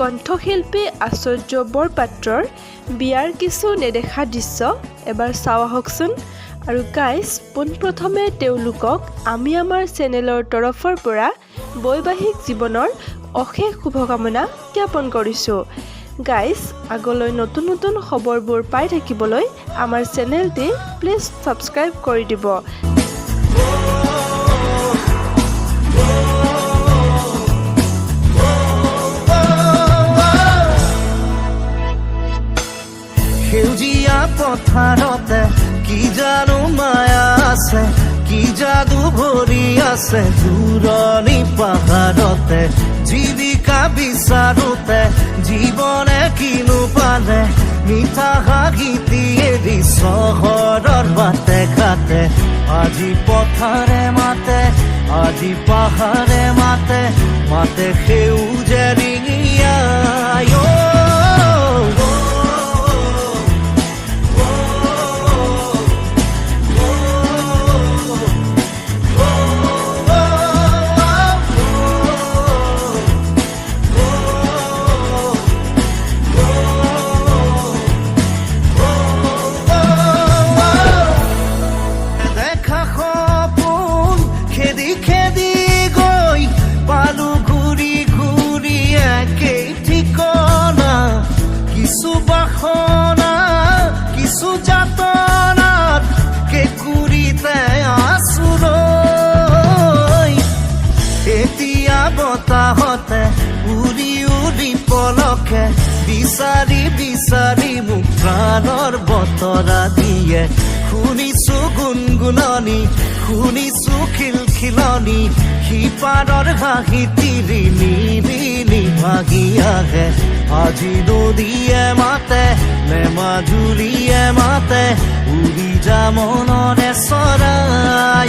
কণ্ঠশিল্পী আচাৰ্য বৰপাত্ৰৰ বিয়াৰ কিছু নেদেখা দৃশ্য এবাৰ চাওঁ আহকচোন। আৰু গাইজ, পোনপ্ৰথমে তেওঁলোকক আমি আমাৰ চেনেলৰ তৰফৰ পৰা বৈবাহিক জীৱনৰ অশেষ শুভকামনা জ্ঞাপন কৰিছোঁ। গাইজ, আগলৈ নতুন নতুন খবৰবোৰ পাই থাকিবলৈ আমাৰ চেনেলটি প্লিজ ছাবস্ক্ৰাইব কৰি দিব। সেউজীয়া পথাৰতে কি জানো মায়া আছে, কি যাদু ভৰি আছে দূৰণি পাহাৰতে। জীৱিকা বিচাৰোতে জীৱনে কিনো পালে, মিঠা হাঁহিটি এৰি চহৰৰ বাটে ঘাটে। আজি পথাৰে মাতে, আজি পাহাৰে মাতে, মাতে সেউজে ৰিঙিয়া। কিছু বাসনা কিছু যাতনাত কেঁকুৰিতে আছো ৰৈ। এতিয়া বতাহতে উৰি উৰি পলকে বিচাৰি বিচাৰি মোক প্ৰাণৰ বতৰা দিয়ে। শুনিছো গুণগুণনি, শুনিছো খিলখিলনি, সিপাৰৰ হাঁহি তিৰি নিৰি ভাগি আহে। আজি নদীয়ে মাতে নে মাজুলীয়ে মাতে, উৰি যা মনৰে চৰাই।